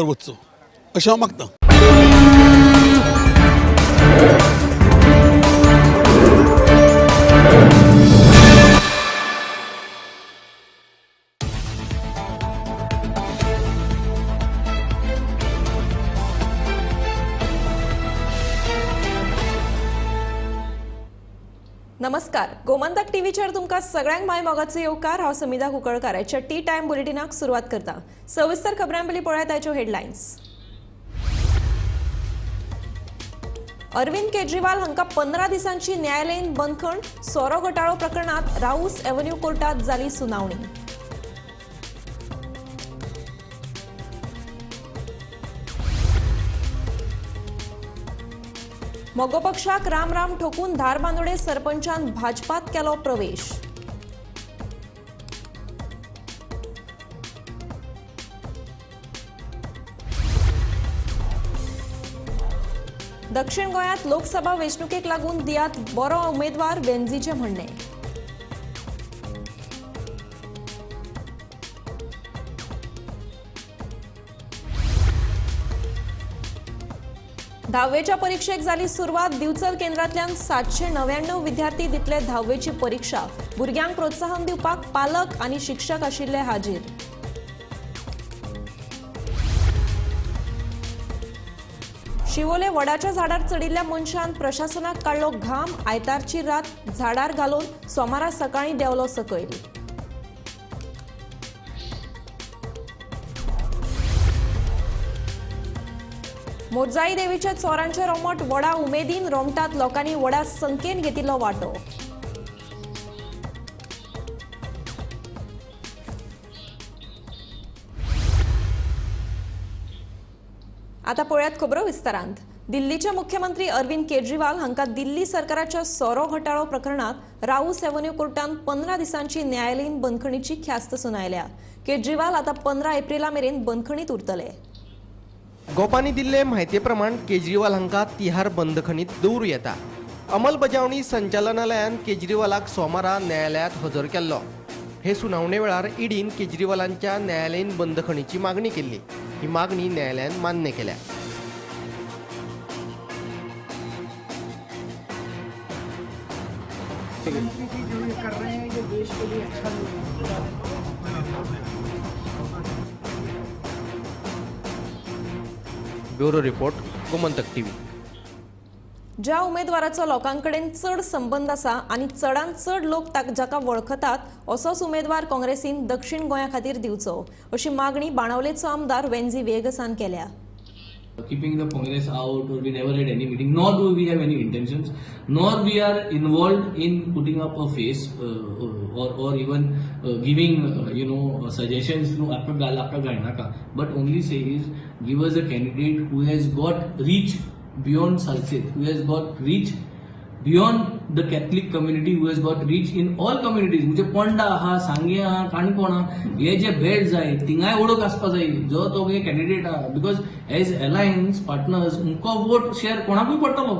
वचचो अशें हांव मागतां. नमस्कार. गोमंतक टीव्हीचेर तुमकां सगळ्यांक माय मोगाचो येवकार. हांव समिधा कुंकळकार. आयच्या टी टायम बुलेटिनाक सुरवात करता. सविस्तर खबरां पयलीं पळयात आयच्यो हेडलायन्स. अरविंद केजरीवाल हांकां 15 दिसांची न्यायालयीन बंदखण. सोरो घोटाळो प्रकरणात राऊस एव्हन्यू कोर्टात जाली सुनावणी. मोगो पक्षाक राम राम ठोकून धारबांदोडे सरपंचान भाजपात केलो प्रवेश. दक्षिण गोंयांत लोकसभा वेंचणुकेक लागून दियात बरो उमेदवार, वेंझीचे म्हणणे. धावेच्या परीक्षेक जाली सुरवात. दिवचल केंद्रांतल्यान 799 विद्यार्थी दितले धावेची परीक्षा. भुरग्यांक प्रोत्साहन दिवपाक पालक आनी शिक्षक आशिल्ले हाजीर. शिवोले वडाच्या झाडार चडिल्ल्या मनशान प्रशासनाक काडलो घाम. आयतारची रात झाडार घालून सोमारा सकाळी देंवलो सकयल. मोरजाई देवीचे चोरांचे रोमट वडा उमेदीन रोमटात. लोकांनी वडा संख्येन घेतिल्लो वांटो. आता पळयात खबरो विस्तारांत. दिल्लीचे मुख्यमंत्री अरविंद केजरीवाल हांकां दिल्ली सरकाराच्या सोरो घोटाळो प्रकरणात राऊस एव्हन्यू कोर्टान 15 दिसांची न्यायालयीन बंदखणीची ख्यास्त सुनायल्या. केजरीवाल आता 15 एप्रिला मेरेन बंदखणीत उरतले. गोपांनी दिल्ले म्हायती प्रमाण केजरीवाल हांकां तिहार बंदखणीत दवरूं येता. अंमलबजावणी संचालनालयान केजरीवालाक सोमारा न्यायालयात हजर केल्लो. हे सुनावणे वेळार ईडीन केजरीवालांच्या न्यायालयीन बंदखणीची मागणी केल्ली. ही मागणी न्यायालयान मान्य केल्या. Bureau report, Gomantak TV. ज्या उमेदवाराचो लोकांकडेन चड संबंध आसा आनी चडांत चड लोक जाका वळखतात असोच उमेदवार काँग्रेसीन दक्षिण गोंया खातीर दिवचो, अशी मागणी बाणावलेचो आमदार वेंझी वेगसान केल्या. Keeping the Congress out, or we never had any meeting, nor do we have any intentions, nor we are involved in putting up a face or even giving suggestions to आपका गायना का, but only say is give us a candidate who has got reach beyond Salsit, who has got reach beyond the Catholic community, who has got reach in all communities. म्हणजे पोंडा आहा, सांगे आहा, काणकोण आहा, हे जे बेल्ट जाय तिंगाय ओळख आसपा जाय जो तो कॅन्डिडेट आहा. बिकॉज एज अलायन्स पार्टनर्स उमको वोट शेअर कोणाकूय पडटलो,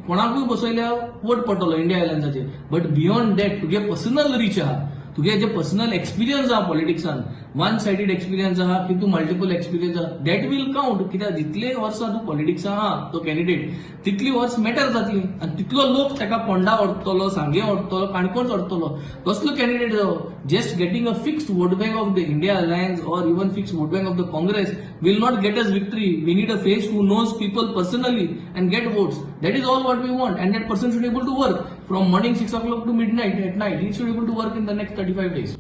कोणाकूय बसयल्यार वोट पडटलो इंडिया अलायन्साचेर. बट बियॉन्ड दॅट तुगे पर्सनल रीच आहा, तुगे जे पर्सनल एक्सपिरियन्स आहा पॉलिटिक्सान, वन सायडेड एक्सपिरियन्स आहा की तू मल्टिपल एक्सपिरियन्स आहा, दॅट वील काउंट. कित्याक जितले वर्सां तू पॉलिटिक्सान आहा तो कॅन्डिडेट तितली वर्स मॅटर जातली आनी तितलो लोक ताका पोंडा ओडटलो, सांगे ओडटलो, काणकोण ओडटलो. कसलो कॅन्डिडेट जावो just getting a fixed vote bank of the India alliance or even fixed vote bank of the Congress will not get us victory. We need a face who knows people personally and get votes. That is all what we want and that person should able to work from morning 6 o'clock to midnight at night. He should able to work in the next 35 days.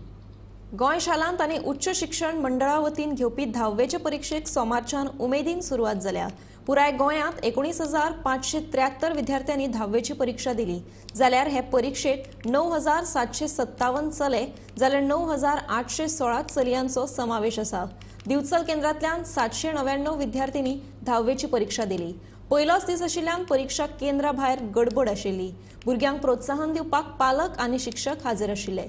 Goa शालांत आनी उच्च शिक्षण मंडळा वतीन घेवपी धावेचे परीक्षेक सोमारच्यान उमेदीन सुरवात जाल्या. पुराय गोंयांत 19,573 विद्यार्थ्यांनी धावेची परीक्षा दिली. जाल्यार हे परीक्षेक 9,757 चले जाल्यार 9,816 चलयांचो समावेश आसा. दिवचल केंद्रांतल्यान 799 विद्यार्थ्यांनी धावेची परीक्षा दिली. पयलोच दीस आशिल्ल्यान परीक्षा केंद्रा भायर गडबड आशिल्ली. भुरग्यांक प्रोत्साहन दिवपाक पालक आनी शिक्षक हाजीर आशिल्ले.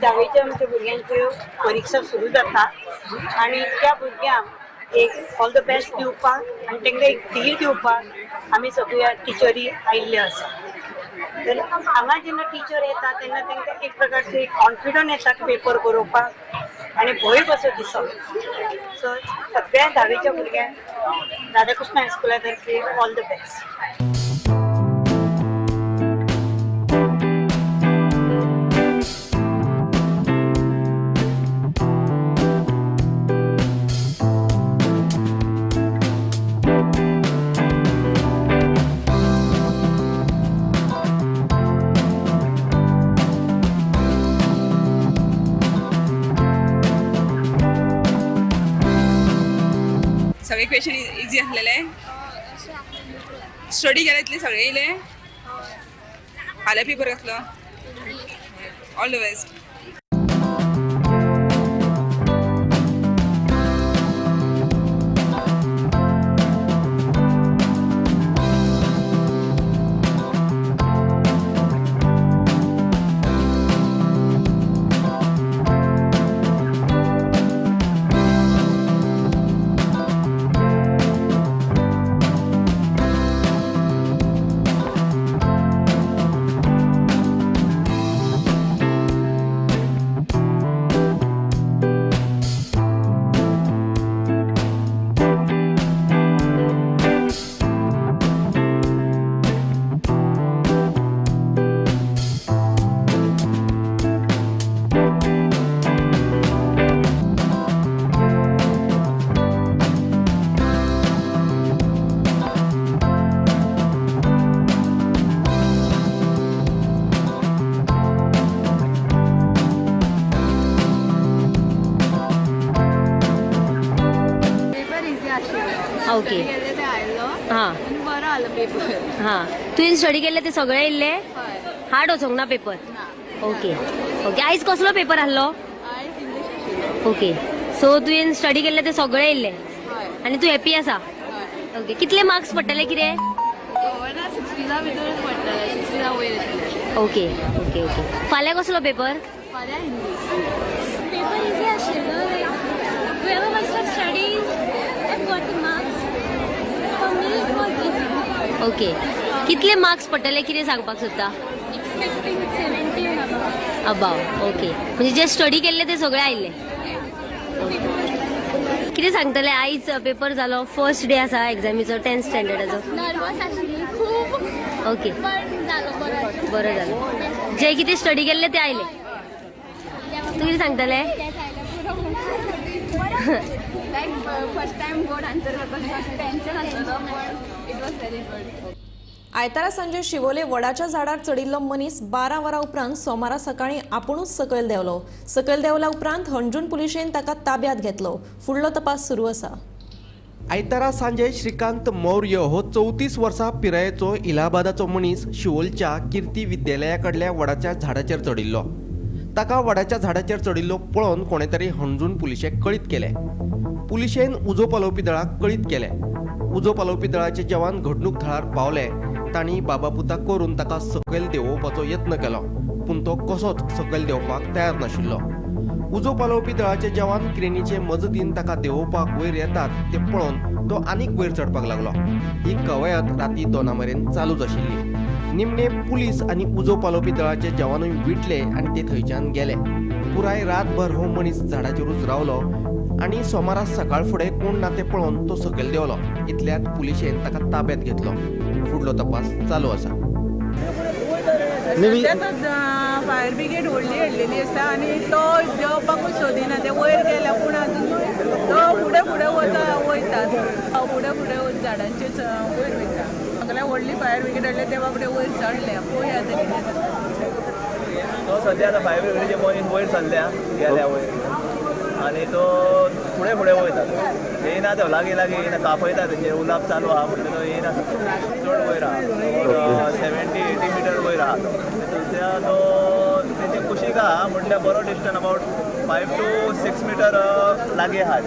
धावेच्या आमच्या भुरग्यांच्यो परीक्षा सुरू जाता आनी त्या भुरग्यांक एक ऑल द बेस्ट दिवपाक आनी तांकां एक धीर दिवपाक आमी सगळ्या टिचरी आयिल्ल्यो आसा. तर हांगा जेन्ना टीचर येता तेन्ना तांकां एक प्रकारचो एक कॉन्फिडन्स येता पेपर बरोवपाक आनी भंय कसो दिसप. सो सगळ्या धावेच्या भुरग्यांक राधाकृष्ण हायस्कुला तर्फे ऑल द बेस्ट. सगळे क्वेश्चन इजी आसलेले. स्टडी केले इतले सगळे येयले. फाल्यां पेपर कसलो? All the best. ओके हां बरो आलो पेपर. हां तुवें स्टडी केल्ले ते सगळे येयल्ले? हार्ड वचोंक ना पेपर? Okay okay. आयज कसलो पेपर आहलो? ओके सो तुवें स्टडी केल्ले ते सगळे येयल्ले आनी तूं हॅपी आसा? ओके. कितले मार्क्स पडटले कितें? 60 भितर पडटले, 60 वयर येतले. Okay okay okay. फाल्यां कसलो पेपर? फाल्यां हिंदी. पेपर इजी आशिल्लो. whoever was for studies and got the marks. For me it was easy. Okay. कितले मार्क्स पडटले कितें सांगपाक सोदता? Expecting 70 and above. ओके म्हणजे जे स्टडी केल्ले ते सगळे आयिल्ले. कितें सांगतले? आयज पेपर जालो, फर्स्ट डे आसा एग्जामीचो 10th स्टँडर्डाचो. नर्वस आशिल्ली खूब. ओके पण जालो बरो. बरं जालें. जे कितें स्टडी केल्ले ते आयले. तूं कितें सांगतले? लायक फर्स्ट टाइम बोर्ड आन्सर करपाक टेन्शन आसलो पण इट वॉज व्हेरी गुड. आयतारा सांजे शिवोले वडाच्या झाडार चडिल्लो मनीस 12 वरां उपरांत सोमारा सकाळी आपुणूच सकयल देंवलो. सकयल देंवल्या उपरांत हणजूण पुलिशेन ताका ताब्यांत घेतलो. फुडलो तपास सुरू आसा. आयतारा सांजे श्रीकांत मौर्य हो 34 वर्सां पिरायेचो इलाहाबादाचो मनीस शिवोलच्या कीर्ती विद्यालया कडल्या वडाच्या झाडाचेर चडिल्लो. ताका वडाच्या झाडाचेर चडिल्लो पळोवन कोणे तरी हणजूण पुलिशेक कळीत केलें. पुलिशेन उजो पालोवपी दळाक कळीत केलें. उजो पालोवपी दळाचे जवान घडणूक थळार पावले. तांणी बाबापुता करून ताका सकयल देंवोवपाचो यत्न केलो पूण तो कसोच सकयल देंवपाक तयार नाशिल्लो. उजो पालोवपी दळाचे जवान क्रेनीचे मजतीन ताका देंवोवपाक वयर येतात ते पळोवन तो आनीक वयर चडपाक लागलो. ही कवायत राती 2 मेरेन चालूच आशिल्ली. निमणे पुलीस आनी उजो पालोवपी दळाचे जवानूय विटले आनी ते थंयच्यान गेले. पुराय रातभर हो मनीस झाडाचेरूच रावलो आनी सोमारा सकाळ फुडें कोण ना तें पळोवन तो सकयल देंवलो. इतल्यात पुलिशेन ताका ताब्यांत घेतलो. फुडलो तपास चालू आसा. फायर ब्रिगेड व्हडली हाडलेली आसा आनी तो देंवपाकूच सोदिना. ते वयर गेल्या पूण आजून तो फुडें फुडें वयता फुडें झाडांचेर वयर वयता. सगळ्या व्हडली फायर ब्रिगेड हाडले ते बाबडे वयर चडले. पळोवया आतां कितें जाता. तो सद्या आतां फायर ब्रिगेडीचे मनीस वयर चल्ल्या गेल्या वयर आनी तो फुडें फुडें वयता. येयना तो लागीं येयना कापयता तेंचे उलाप चालू आहा म्हणटा तो येयना. चड वयर आहा 70-80 मिटर वयर आहा तो. थंयच्या तो तेंचे कुशीक आहा म्हटल्यार बरो डिस्टन्स अबावट 5 to 6 मिटर लागीं आहा.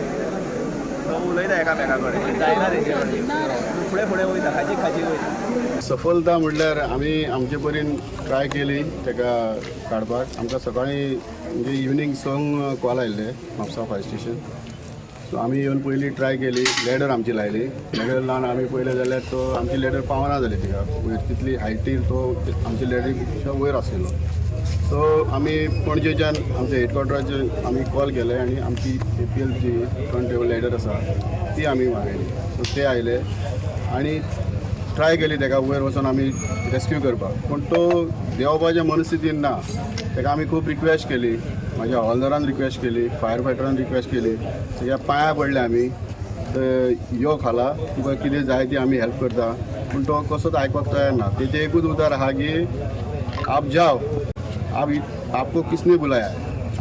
तो उलयता एकामेका कडेन जायना तेंचे कडेन. फुडें फुडें वयता खाजी वयता. सफलता म्हटल्यार आमी आमचे परीन ट्राय केली ताका काडपाक. आमकां सकाळीं म्हणजे इवनिंग संक कॉल आयिल्ले म्हापसा फायर स्टेशन. सो आमी येवन पयलीं ट्राय केली, लॅडर आमची लायली. लॅडर लावन आमी पळयलें जाल्यार तो आमची लॅडर पावना जाली तिका वयर, तितली हायटीर तो आमची लॅडरी वयर आशिल्लो. सो आमी पणजेच्यान आमच्या हेडक्वॉर्टराचेर आमी कॉल केले आनी आमची APL जी फ्रंट टेबल लॅडर आसा ती आमी मागयली. सो ते आयले आनी ट्राय केली ताका वयर वचून आमी रेस्क्यू करपाक, पूण तो देंवपाच्या मनस्थितीन ना. ताका आमी खूब रिक्वेस्ट केली, म्हाज्या हवालदारान रिक्वेस्ट केली, फायर फायटरान रिक्वेस्ट केली, ताच्या पांयां पडले आमी, यो खाला तुका कितें जाय ती आमी हेल्प करता, पूण तो कसोच आयकपाक तयार ना. तेचें एकूच उतर आहा की आप जाओ, आपको किसने बुलाया,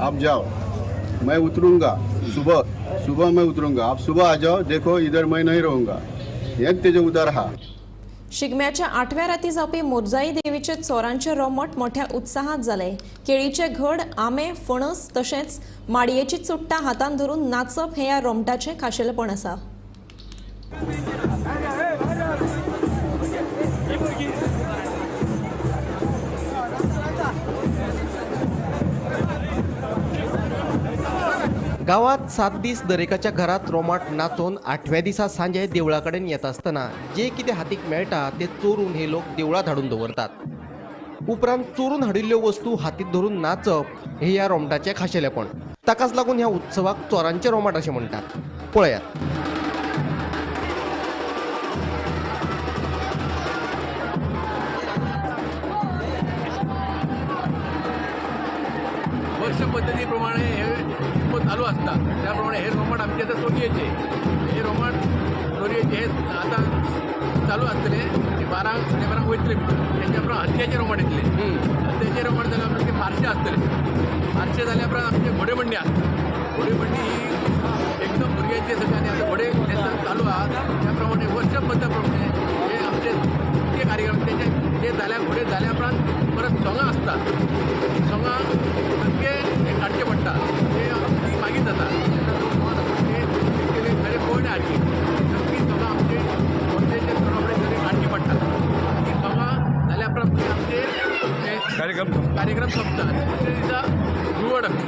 आप जाओ, मैं उतरूंगा, सुबह मैं उतरूंगा, आप सुबह आ जाओ, देखो इधर मैं नहीं रहूंगा. हेंच तेजें उतर आहा. शिगम्याच्या 8व्या राती जावपी मोरजाई देवीचे चोरांचे रोमट मोठ्या उत्साहात जाले. केळीचे घड, आंबे, फणस तशेंच माडयेची चुट्टां हातान धरून नाचप हे ह्या रोमटाचे खाशेलपण आसा. गावात 7 दीस दरेकाच्या घरात रोमाट नाचोन 8व्या दिसा सांजे देवळा कडेन येता आसतना जे कितें हातीक मेळटा ते चोरून हे लोक देवळात हाडून दवरतात. उपरांत चोरून हाडिल्ल्यो वस्तू हातीत धरून नाचप हे ह्या रोमटाचे खाशेलेपण. ताकाच लागून ह्या उत्सवाक चोरांचे रोमाट अशें म्हणटात. पळयात. वर्ष पद्धतीप्रमाणे हे चालू असतात. त्याप्रमाणे हे रोमाट आमचे आता चोरयेचे, हे रोमाट चोरयेचे हे आता चालू असतले. ते 12-12 वयतले त्याच्या उपरांत हत्याचे रोमाट येतले. हत्याचे रोमाट जाल्यार आमचे ते फारशे असतले. फारशे जाल्या उपरांत आमचे घोडेमंडी आसता. घोडेमंडी ही एकदम भुरग्यांचे सगळ्यांनी आता घोडे नेसन चालू आहात. त्याप्रमाणे वर्ष पद्धतीप्रमाणे हे आमचे इतके कार्यक्रम ते जाल्या घोडे जाल्या उपरांत परत सोंगां असतात. सोंगां सामके हे काडचे पडटा. ते ती मागीर जाता ते कोण हाडची ती सोंगां आमचे कोणत्याचे प्रमाणे हाडची पडटा. ती सोंगां जाल्या उपरांत आमचे कार्यक्रम सोंपता. दुसऱ्या दिसा धुळवट आमची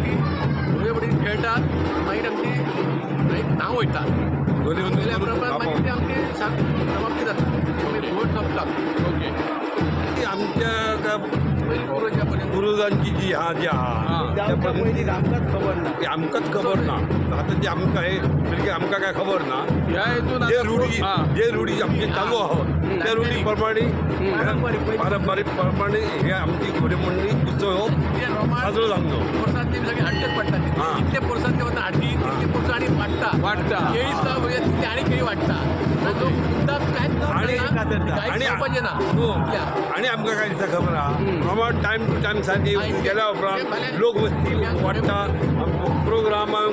ती धुळवटी खेळटात. मागीर आमची नांव वयता. जाल्या उपरांत मागीर ते आमचे समाप्ती जाता. धुळवट सोंपता. ओके. आमच्या पुरुजांची जी आमकाच खबर ना. आता ते आमकां हे म्हणजे आमकां काय खबर ना. जे रूढी आमचे चालू आहोत त्या रूढी प्रमाणे पारंपारीक प्रमाणे हे आमची घोडेमंडळी उत्सव साजरो जालो. पोरसांतले सगळे हाडचेच पडटा. इतले पोरसांत ते वता हाडची, तितले पोरसां आनी वाडटा. केळी सुद्दां वयता तितले आनी केळी वाडटा. आणि आमकां काय दिसता खबर आहा, रोमाट टायम टू टायम सारकी गेल्या उपरांत लोक वस्ती वाडटा. प्रोग्रामांक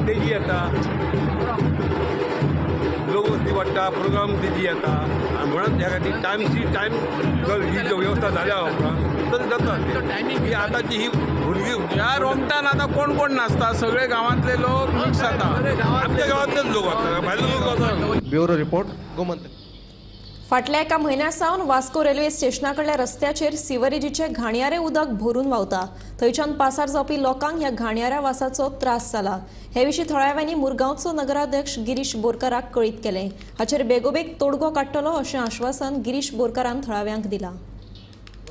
तेजी येता, लोक वस्ती वाडटा, प्रोग्राम तेजी येता. म्हणून ह्या खातीर टायम ही वेवस्था जाल्या उपरांत तरी जाता. टायमींग ही आतांची ही भुरगीं ह्या रोमटान आता कोण नाचता? सगळे गावांतले लोक मिक्स जाता. आमच्या गांवांतलेच लोक वता, भायले लोक वता. Bureau report, Gomantak. फाटल्या एका म्हयन्यासावन वास्को रेल्वे स्टेशनाकडल्या रस्त्याचेर सिवरेजीचे घाणयारे उदक भरून व्हांवता. थंयच्यान पासार जावपी लोकांक ह्या घाणयाऱ्या वासाचो त्रास जाला. हे विशीं थळाव्यांनी मुरगांवचो नगराध्यक्ष गिरीश बोरकाराक कळीत केलें. हाचेर बेगोबेग तोडगो काडटलो अशें आश्वासन गिरीश बोरकारान थळाव्यांक दिलां.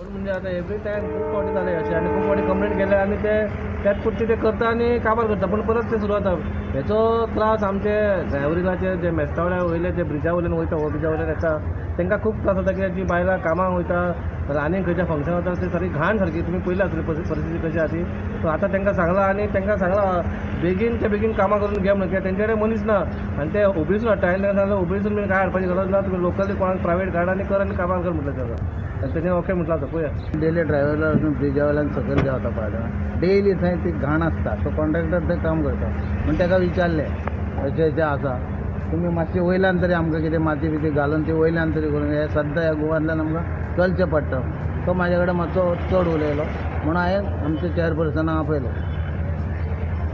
म्हणजे आता एवरी टायम खूप फावटी जाले अशें आनी खूप फावटी कंप्लेंट केले आनी ते त्याच पुरती ते करता आनी काबार करता. पूण परत ते सुरू जाता. हेचो त्रास आमचे ड्रायव्हरीलाचे जे मेस्तावळ्या वयले जे ब्रिजा वयल्यान वयता हो ब्रिजा वयल्यान येता तांकां खूब त्रास जाता. कित्याक जी बायलां कामाक वयता आनीक खंयच्या फंक्शन वता ते सारकी घाण सारकी. तुमी पयला आसतली परिस्थिती कशी आसा ती. सो आतां तांकां सांगलां आनी तांकां सांगलां बेगीन कामां करून घे म्हणून. कित्याक तेंचे कडेन मनीस ना आनी ते ओबीसून हाडटा. हांवें तांकां सांगलें ओबीसून बीन काय हाडपाची गरज ना. तुमी लोकली कोणाक प्रायवेट गाड आनी कर आनी कामां कर म्हटलें ताका. आनी तेणें ओके म्हटलं आतां पळया. डेली ड्रायव्हरला ब्रिजा वयल्यान सकयल देंवता पळयता. डेली थंय ती घाण आसता. तो कॉन्ट्रॅक्टर थंय काम करता. म्हण ताका विचारलें अशें आसा तुमी मातशें वयल्यान तरी आमकां कितें माती बिती घालून ती वयल्यान तरी करून हे सद्दां ह्या गोवांतल्यान आमकां चलचें पडटा. तो म्हाजे कडेन मातसो चड उलयलो म्हणून हांवें आमच्या चेअरपर्सनाक आपयलो.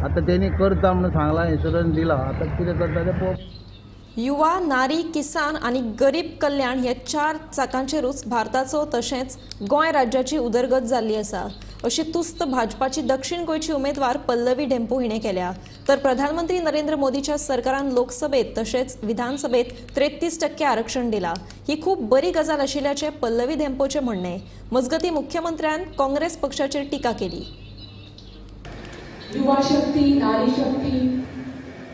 आतां तेणी करता म्हणून सांगलां, इन्शुरन्स दिला. आतां कितें करता तें पळोवप. युवा, नारी, किसान आणि गरीब कल्याण हे 4 चाकांचेरूच भारताचो तशेंच गोंय राज्याची उदरगत जाल्ली आसा. अशी तुस्त भाजपाची दक्षिण गोंयची उमेदवार पल्लवी ढेंपो हिणें केल्या. तर प्रधानमंत्री नरेंद्र मोदीच्या सरकारान लोकसभेत तशेंच विधानसभेत 33% आरक्षण दिला. ही खूप बरी गजाल आशिल्ल्याचे पल्लवी ढेंपोचे म्हणणे. मजगती मुख्यमंत्र्यान काँग्रेस पक्षाचेर टिका केली. युवा शक्ती, नारी शक्ती,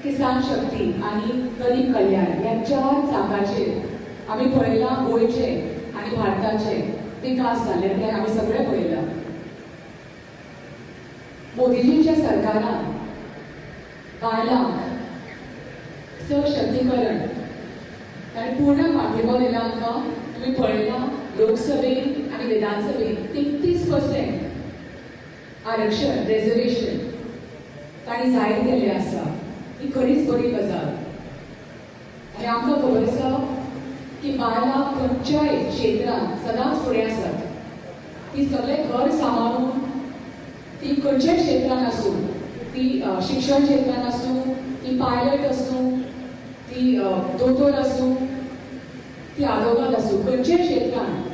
किसान शक्ती आणि गरीब कल्याण या 4 चाकाचेर आम्ही पळयला गोंयचे आणि भारताचे विकास जाल्ले ते आम्ही सगळे पळयला. मोदीजींच्या सरकारान बायलांक सशक्तीकरण आणि पूर्ण पाठिंबो दिला. आमकां तुमी पळयला लोकसभेत आणि विधानसभेत 33% आरक्षण रिझर्वेशन तांणी जाहीर केल्लें आसा. ही खरीच बरी गजाल. आनी आमकां खबर आसा की बायलां खंयच्याय क्षेत्रांत सदांच फुडें आसात. ती सगळे घर सांबाळून ती खंयच्याय क्षेत्रांत आसूं, ती शिक्षण क्षेत्रांत आसूं, ती पायलट आसूं, ती दोतोर आसूं, ती आदवोगाद आसूं, खंयच्याय क्षेत्रांत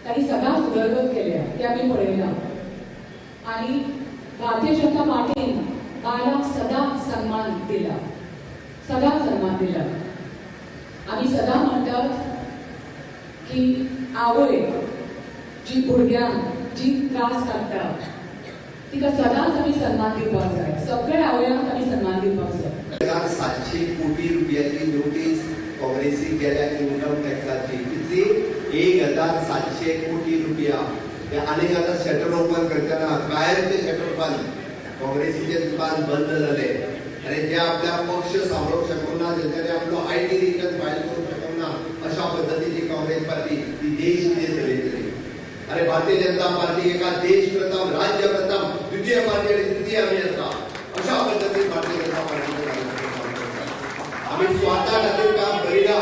तांणी सदांच उदरगत केल्या ते आमी पळयला. आनी भारतीय जनता पार्टीन बायलांक सदांच सन्मान दिला, सदांच सन्मान दिला. आमी सदां म्हणटात की आवय जी भुरग्यांक जी त्रास काडटा तिका सदांच आमी सन्मान दिवपाक जाय. सगळ्या आवयांक आमी सन्मान दिवपाक जाय. 700 कोटी रुपयाची नोटीस काँग्रेसीक गेल्या इन्कम टॅक्साची. कितली? 1700 कोटी रुपया. आनीक आतां शटर ओपन करतना कायमचे शटर बंद. काँग्रेसीचे दुकान बंद जाले आनी जे आपल्या पक्ष सांबाळूंक शकना, जेणे आपलो IT रिटर्न फायल करूंक शकना, अशा पद्दतीची काँग्रेस पार्टी ही देश कितें चलयतली. अरे भारतीय जनता पार्टी एका देश प्रथम, राज्य प्रथम, द्वितीय पार्टी आणि तृतीय आमी आसा. अशा पद्दतीन भारतीय जनता पार्टी आमी स्वता खातीर काम करिना.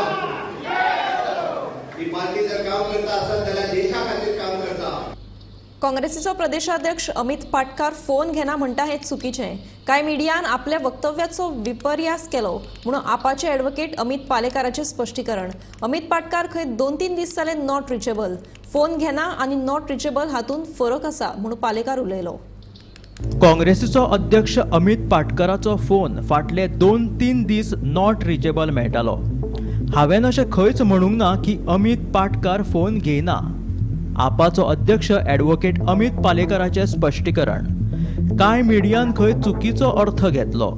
ही पार्टी जर काम करता आसत जाल्यार देशा खातीर काम करता. काँग्रेसीचो प्रदेशाध्यक्ष अमित पाटकार फोन घेना म्हणटा हें चुकीचें. कांय मिडियान आपल्या वक्तव्याचो विपर्यास केलो म्हणून आपाचे ॲडव्होकेट अमित पालेकाराचें स्पश्टीकरण. अमित पाटकार खंय 2-3 दीस जाले नॉट रिचेबल. फोन घेना आनी नॉट रिचेबल हातूंत फरक आसा म्हणून पालेकार उलयलो. काँग्रेसीचो अध्यक्ष अमित पाटकराचो फोन फाटले 2-3 दीस नॉट रिचेबल मेळटालो. हांवें अशें खंयच म्हणूंक ना की अमित पाटकार फोन घेयना. आपाचो अध्यक्ष ॲडव्होकेट अमित पालेकराचें स्पश्टीकरण. कांय मिडियान खंय चुकीचो अर्थ घेतलो.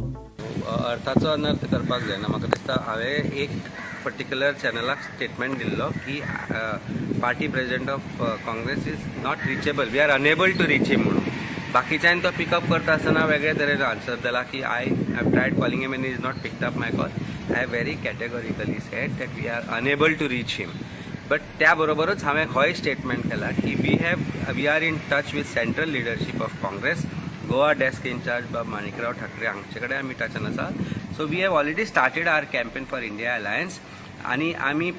अर्थाचो अनर्थ करपाक जायना. म्हाका दिसता हांवें एक पर्टिक्युलर चॅनलाक स्टेटमेंट दिल्लो की party president of Congress is not reachable, we are unable to reach him म्हणून. बाकीच्यांनी तो पिकअप करता आसतना वेगळे तरेन आन्सर दिला की I have tried calling him and is not picked up my call. I have very categorically said that we are unable to reach him. But त्या बरोबरच हांवें होय स्टेटमेंट केला की we are in touch with central leadership of Congress. Goa desk incharge बाब माणिकराव ठाकरे हांचे कडेन आमी टचान आसा. So we have already started our campaign for India alliance आनी आमी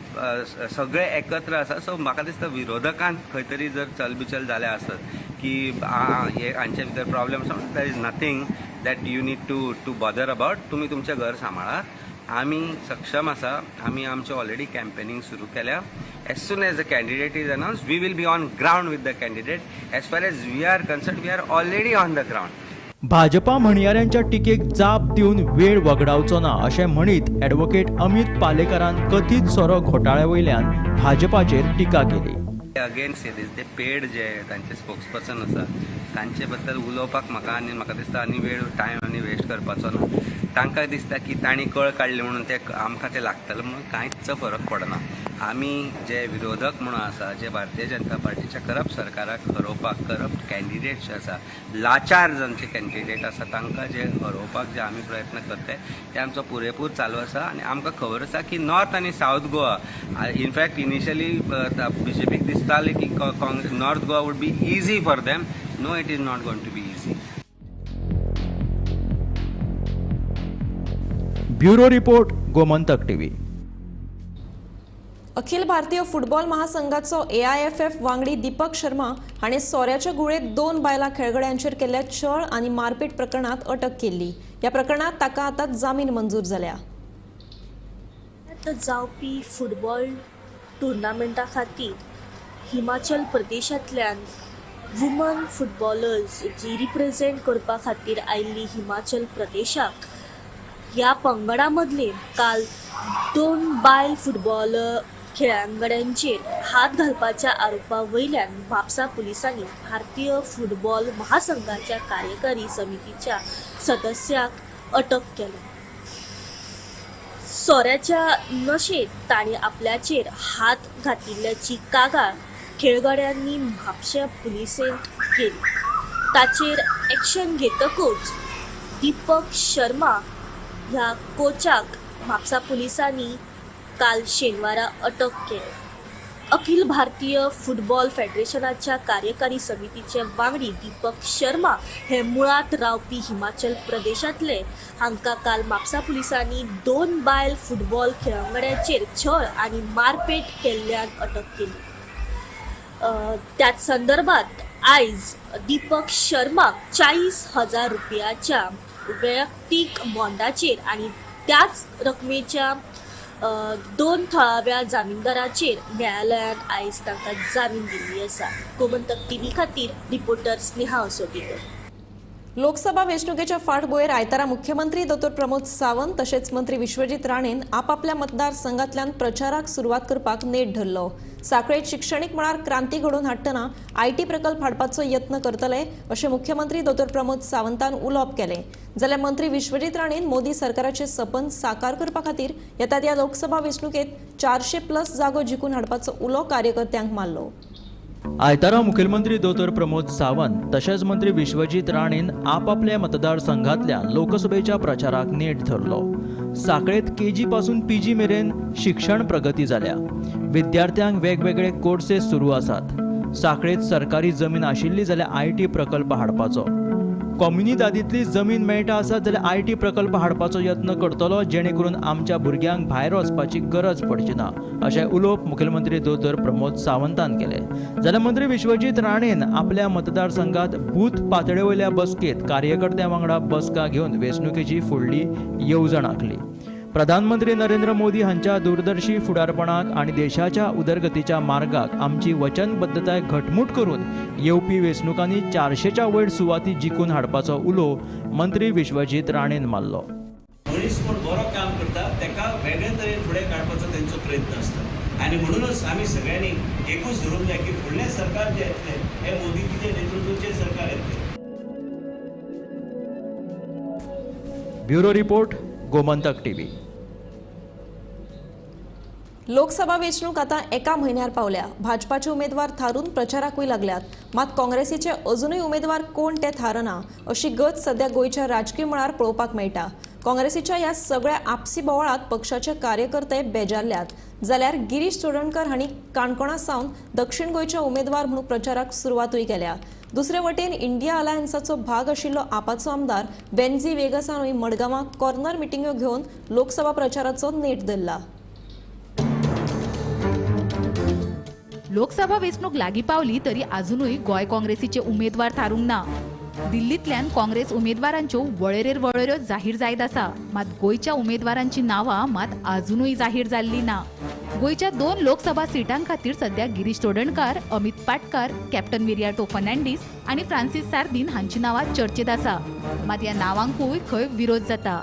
सगळे एकत्र आसा. सो म्हाका दिसता विरोधकांक खंय तरी जर चलबिचल जाले आसत की हे हांचे भितर प्रॉब्लेम आसा, there is nothing that you need to bother about. तुमी तुमचें घर सांबाळात. आमी सक्षम आसा. आमी आमचें ऑलरेडी कॅम्पेनिंग सुरू केल्या. As soon as the candidate is announce we will be on ground with the candidate. As far as we are concern we are already on the ground. Bhajpa म्हणयाऱ्यांच्या टिकेक जाप दिवन वेळ वगडावचो ना अशें म्हणीत ॲडव्होकेट अमित पालेकरान कथीत सोरो घोटाळ्या वयल्यान भाजपाचेर टिका केली. अगेन्स्ट दीस ते पेड जे तांचे स्पोक्सपर्सन आसा तांचे बद्दल उलोवपाक म्हाका दिसता आनी वेळ टायम आनी वेस्ट करपाचो ना. तांकां दिसता की तांणी कळ काडली म्हणून ते आमकां ते लागतलें म्हणून कांयच फरक पडना. आमी जे विरोधक म्हणून आसा, जे भारतीय जनता पार्टीच्या करप्ट सरकाराक हरोवपाक करप्ट कॅन्डिडेट जे आसा, लाचार जांचे कॅन्डिडेट आसा तांकां जे हरोवपाक जे आमी प्रयत्न करताय ते आमचो पुरेपूर चालू आसा. आनी आमकां खबर आसा की नॉर्थ आनी सावथ गोवा इनफॅक्ट इनिशियली BJPक दिसतालें की north Goa would be easy for them. No, it is not going to be easy. Bureau report, Gomantak TV. अखिल भारतीय फुटबॉल महासंघाचो AIFF वांगडी दीपक शर्मा हाणें सोऱ्याच्या गुळेत 2 बायलां खेळगड्यांचेर केल्ल्या छळ आनी मारपीट प्रकरणात अटक केल्ली. ह्या प्रकरणात ताका आतां जामीन मंजूर जाल्या. जावपी फुटबॉल टुर्नामेंटा खातीर हिमाचल प्रदेशांतल्यान वुमन फुटबॉलर्स जी रिप्रेझेंट करपा खातीर आयिल्ली हिमाचल प्रदेशाक ह्या पंगडा मदले काल 2 बायल फुटबॉल खेळांगड्यांचेर हात घालपाच्या आरोपा वयल्यान म्हापसा पुलिसांनी भारतीय फुटबॉल महासंघाच्या कार्यकारी समितीच्या सदस्याक अटक केली. सोऱ्याच्या नशेत ताणी आपल्याचेर हात घातिल्ल्याची कागाळ खेळगड्यांनी म्हापशा पुलिसेन केली. ताचेर एक्शन घेतकूच दीपक शर्मा ह्या कोचाक म्हापसा पुलिसांनी काल शेनवारा अटक केली. अखिल भारतीय फुटबॉल फेडरेशनाच्या कार्यकारी समितीचे वांगडी दीपक शर्मा हे मुळात रावपी हिमाचल प्रदेशातले. हांकां काल म्हापसा पुलिसांनी 2 बायल फुटबॉल खेळांगड्यांचेर छळ आणि मारपेट केल्ल्यान अटक केली. त्याच संदर्भात आयज दीपक शर्माक 40,000 रुपयाच्या वैयक्तीक बॉन्डाचेर आणि त्याच रकमेच्या 2 थळाव्या जामीनदाराचेर न्यायालयान आयज तांकां जामीन दिल्ली आसा. गोमंतक टीव्ही खातीर रिपोर्टर स्नेहा असोटीकर. लोकसभा वेंचणुकेच्या फाटभुंयेर आयतारा मुख्यमंत्री दोतोर प्रमोद सावंत तशेंच मंत्री विश्वजीत राणेन आपापल्या मतदारसंघांतल्यान प्रचाराक सुरवात करपाक नेट धरलो. साखळेत शिक्षणीक मळार क्रांती घडोवन हाडटना IT प्रकल्प हाडपाचो यत्न करतले अशें मुख्यमंत्री दोतोर प्रमोद सावंतान उलोवप केलें. जाल्यार मंत्री विश्वजीत राणेन मोदी सरकाराचें सपन साकार करपा खातीर येता त्या लोकसभा वेंचणुकेत 400+ जागो जिखून हाडपाचो उलो कार्यकर्त्यांक मारलो. आयतारा मुखेलमंत्री दोतोर प्रमोद सावंत तशेंच मंत्री विश्वजीत राणेन आपापल्या मतदारसंघांतल्या लोकसभेच्या प्रचाराक नेट धरलो. साखळेत KG पासून PG मेरेन शिक्षण प्रगती जाल्या. विद्यार्थ्यांक वेगवेगळे कोर्सेस सुरू आसात. साखळेत सरकारी जमीन आशिल्ली जाल्यार IT प्रकल्प हाडपाचो. कम्युनी दादींतली जमीन मेळटा आसत जाल्यार IT प्रकल्प हाडपाचो यत्न करतलो जेणे करून आमच्या भुरग्यांक भायर वचपाची गरज पडची ना अशें उलोवप मुखेलमंत्री दोतोर प्रमोद सावंतान केलें. जाल्यार मंत्री विश्वजीत राणेन आपल्या मतदारसंघात बूथ पातळे वयल्या बसकेत कार्यकर्त्यां वांगडा बसका घेवन वेंचणुकेची फुडली येवजण आंखली. प्रधानमंत्री नरेंद्र मोदी हांच्या दूरदर्शी फुडारपणाक आनी देशाच्या उदरगतीच्या मार्गाक आमची वचनबद्धताय घटमूट करून येवपी वेंचणुकांनी 400च्या वयर सुवाती जिखून हाडपाचो उलो मंत्री विश्वजीत राणेन मारलो. मनीस कोण बरो काम करता ताका वेगळे तरेन फुडें काडपाचो तेंचो प्रयत्न आसता आनी म्हणूनच आमी सगळ्यांनी एकूच धरूंक जाय की फुडलें सरकार जें येतलें हें मोदीजीचे नेतृत्वाचें सरकार येतलें. Bureau report, Gomantak TV. Lok Sabha वेंचणूक आतां एका म्हयन्यार पावल्या. भाजपाचे उमेदवार थारून प्रचाराकूय लागल्यात. मात काँग्रेसीचे अजूनय उमेदवार कोण ते थारना अशी गत सध्या गोंयच्या राजकीय मळार पळोवपाक मेळटा. काँग्रेसीच्या ह्या सगळ्या आपसी बोवाळात पक्षाचे कार्यकर्ते बेजारल्यात. जाल्यार गिरीश चोडणकर हांणी काणकोणा सावन दक्षिण गोंयच्या उमेदवार म्हणून प्रचाराक सुरवातूय केल्या. दुसरे वटेन इंडिया अलायन्साचो भाग आशिल्लो आपाचो आमदार वेन्झी वेगसानूय मडगांवां कॉर्नर मिटिंग्यो घेवन लोकसभा प्रचाराचो नेट धरला. लोकसभा वेंचणूक लागीं पावली तरी अजूनय गोंय काँग्रेसीचे उमेदवार थारूंक ना. दिल्लींतल्यान काँग्रेस उमेदवारांच्यो वळेरेर वळेऱ्यो जाहीर जायत आसा. मात गोंयच्या उमेदवारांची नांवां मात अजूनय जाहीर जाल्लीं ना. गोंयच्या 2 लोकसभा सिटां खातीर सध्या गिरीश चोडणकार, अमित पाटकार, कॅप्टन विरियाटो फर्नांडीस आनी फ्रांसीस सार्दिन हांची नांवां चर्चेत आसा. मात ह्या नांवांकूय खंय विरोध जाता.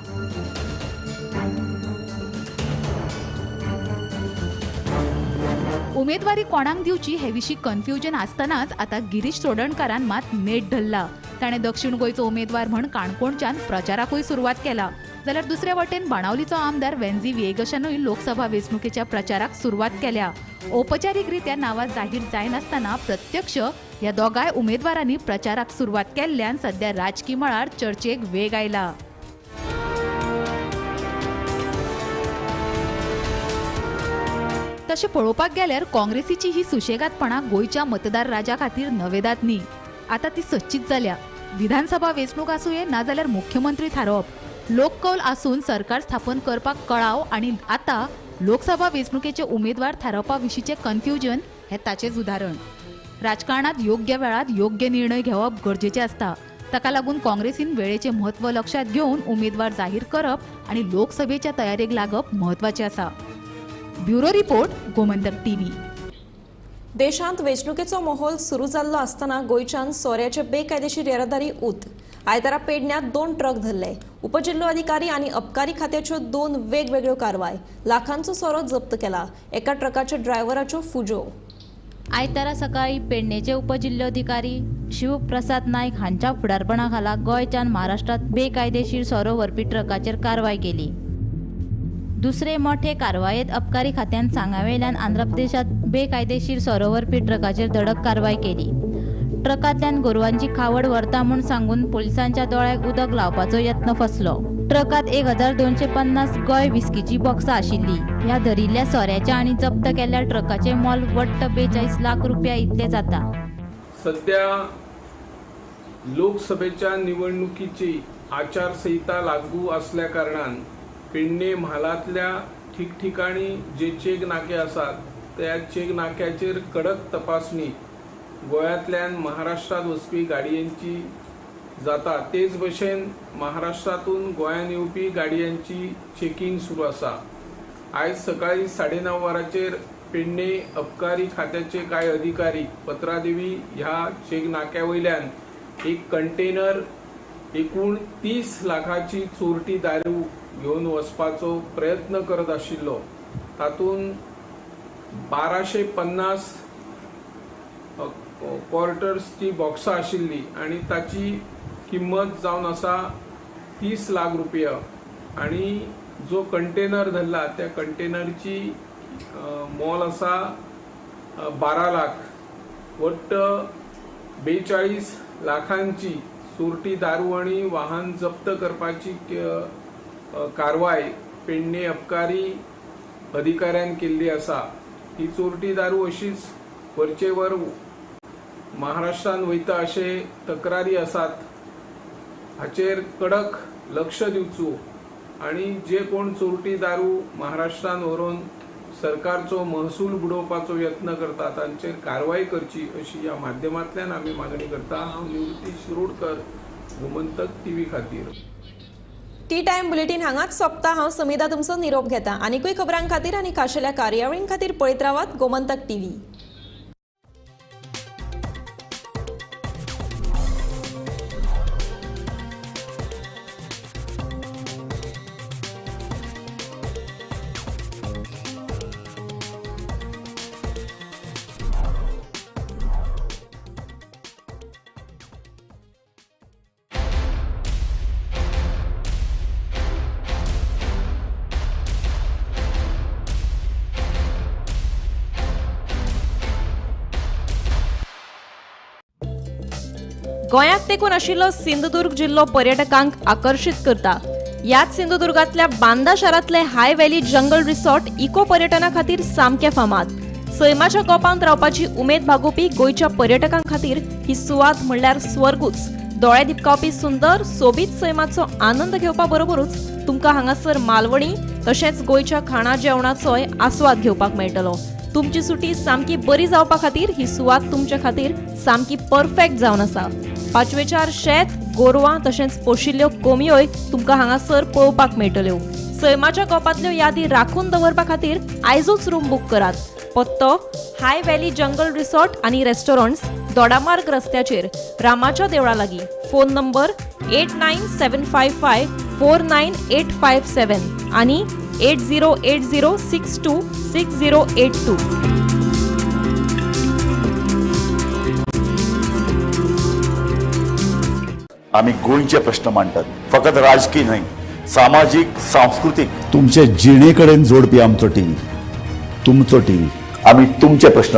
उमेदवारी कोणाक दिवची हे विशीं कन्फ्युजन आसतनाच आता गिरीश चोडणकारान मात नेट धरला. ताणें दक्षिण गोंयचो उमेदवार म्हण काणकोणच्यान प्रचाराकूय सुरवात केला. जाल्यार दुसरे वटेन बाणावलीचो आमदार वेन्झी वेगसानूय लोकसभा वेंचणुकेच्या प्रचाराक सुरवात केल्या. औपचारीकरित्या नांवां जाहीर जायनासतना प्रत्यक्ष ह्या दोगांय उमेदवारांनी प्रचाराक सुरवात केल्ल्यान सध्या राजकीय मळार चर्चेक वेग आयला. तशें पळोवपाक गेल्यार काँग्रेसीची ही सुशेगादपणां गोंयच्या मतदार राजा खातीर नवेदाद न्ही. आतां ती सच्चीच जाल्या. विधानसभा वेंचणूक आसूं नाजाल्यार मुख्यमंत्री थारोवप, लोककौल आसून सरकार स्थापन करपाक कळाव आनी आतां लोकसभा वेंचणुकेचे उमेदवार थारावपा विशींचें कन्फ्युजन हें ताचेंच उदाहरण. राजकारणांत योग्य वेळार योग्य निर्णय घेवप गरजेचें आसता. ताका लागून काँग्रेसीन वेळेचें म्हत्व लक्षांत घेवन उमेदवार जाहीर करप आनी लोकसभेच्या तयारेक लागप म्हत्वाचें आसा. Bureau report, Gomantak TV. देशांत वेंचणुकेचो माहोल सुरू जाल्लो आसतना गोंयच्यान सोऱ्याचे बेकायदेशीर येरादारी उत आयतारा पेडण्यात 2 ट्रक धरले. उपजिल्लो अधिकारी आनी अबकारी खात्याच्यो 2 वेगवेगळ्यो कारवाय. लाखांचो सोरो जप्त केला. एका ट्रकाच्या ड्रायव्हराच्यो फुजो. आयतारा सकाळी पेडणेचे उपजिल्लोधिकारी शिवप्रसाद नायक हांच्या फुडारपणाखाला गोंयच्यान महाराष्ट्रात बेकायदेशीर सोरो व्हरपी ट्रकाचेर कारवाय केली. दुसरे मोठे कारवायेत अबकारी खात्यान सांगावेल्यान आंध्र प्रदेशात बेकायदेशीर सोरो व्हरपी ट्रकाचेर धडक कारवाय केली. ट्रकांतल्यान गोरवांची खावड व्हरता म्हूण सांगून पोलिसांच्या दोळ्याक उदक लावपाचो यत्न फसलो. ट्रकात 1250 गोंय विस्कीची बॉक्सां आशिल्ली. ह्या धरिल्ल्या सोऱ्याच्या आनी जप्त केल्ल्या ट्रकाचे मोल वट्ट 42 लाख रुपया इतले जाता. सध्या लोकसभेच्या निवडणुकीची आचारसंहिता लागू असल्या कारणान पेडणे म्हालांतल्या ठिकठिकाणी जे चेक नाके आसात त्या चेक नाक्याचेर कडक तपासणी गोंयांतल्यान महाराष्ट्रात वचपी गाडयांची जाता. तेच भशेन महाराष्ट्रातून गोंयांत येवपी गाडयांची चेकिंग सुरू आसा. आयज सकाळी 9:30 वरांचेर पेडणे अबकारी खात्याचे कांय अधिकारी पत्रादेवी ह्या चेक नाक्या वयल्यान एक कंटेनर एकूण 30 लाखाची चोरटी दारू घेवन वचपाचो प्रयत्न करत आशिल्लो. तातूंत 1250 क्वार्टर्सची बॉक्सां आशिल्ली आनी ताची किंमत जावन आसा 30 लाख रुपया. आनी जो कंटेनर धरला त्या कंटेनरची मोल आसा 12 लाख. वट्ट 42 लाखांची चोरटी दारू आनी वाहन जप्त करपाची कारवाय पेडणे अबकारी अधिकाऱ्यान केल्ली आसा. ही चोरटी दारू अशीच वरचे वर महाराष्ट्रान वयता अशे तक्रारी आसात. हाचेर कडक लक्ष दिवचो आनी जे कोण चोरटी दारू महाराष्ट्रान व्हरून सरकारचो महसूल बुडोवपाचो यत्न करता तांचेर कारवाय करची अशी ह्या माध्यमांतल्यान आमी मागणी करता. हांव निवृत्ती शिरोडकर, गोमंतक टीव्ही खातीर. टी टाइम बुलेटिन हांगाच सोंपता. हांव समिधा तुमचो निरोप घेता. आनीकूय खबरां खातीर आनी खाशेल्या कार्यावळीं खातीर पळयत रावात गोमंतक टीव्ही. गोंयाक तेंकून आशिल्लो सिंधुदुर्ग जिल्लो पर्यटकांक आकर्षित करता. याच सिंधुदुर्गांतल्या बांदा शारांतले हाय व्हॅली जंगल रिसॉर्ट इको पर्यटना खातीर सामके फामाद. सैमाच्या कोपांत रावपाची उमेद भागोवपी गोंयच्या पर्यटकां खातीर ही सुवात म्हणल्यार स्वर्गूच. दोळे दिपकावपी सुंदर सोबीत सैमाचो आनंद घेवपा बरोबरूच तुमकां हांगासर मालवणी तशेंच गोंयच्या खाणा जेवणाचोय आस्वाद घेवपाक मेळटलो. तुमची सुटी सामकी बरी जावपा खातीर ही सुवात तुमचे खातीर सामकी परफेक्ट जावन आसा. पाचवेचार शेत, गोरवां तशेंच पोशिल्ल्यो कोंबयोय तुमकां हांगासर पळोवपाक मेळटल्यो. सैमाच्या कोपांतल्यो यादी राखून दवरपा खातीर आयजूच रूम बूक करात. पत्तो हाय व्हॅली जंगल रिसॉर्ट आनी रेस्टॉरंट्स, दोडामार्ग रस्त्याचेर, रामाच्या देवळा लागीं. फोन नंबर 8975549857 आनी 8080626082. आम्ही गोंयचे प्रश्न मांडटात, फकत राजकीय न्हय, सामाजीक सांस्कृतिक. तुमचे जिणेकडेन जोडपी आमचो टीव्ही, तुमचो टीव्ही. आम्ही तुमचे प्रश्न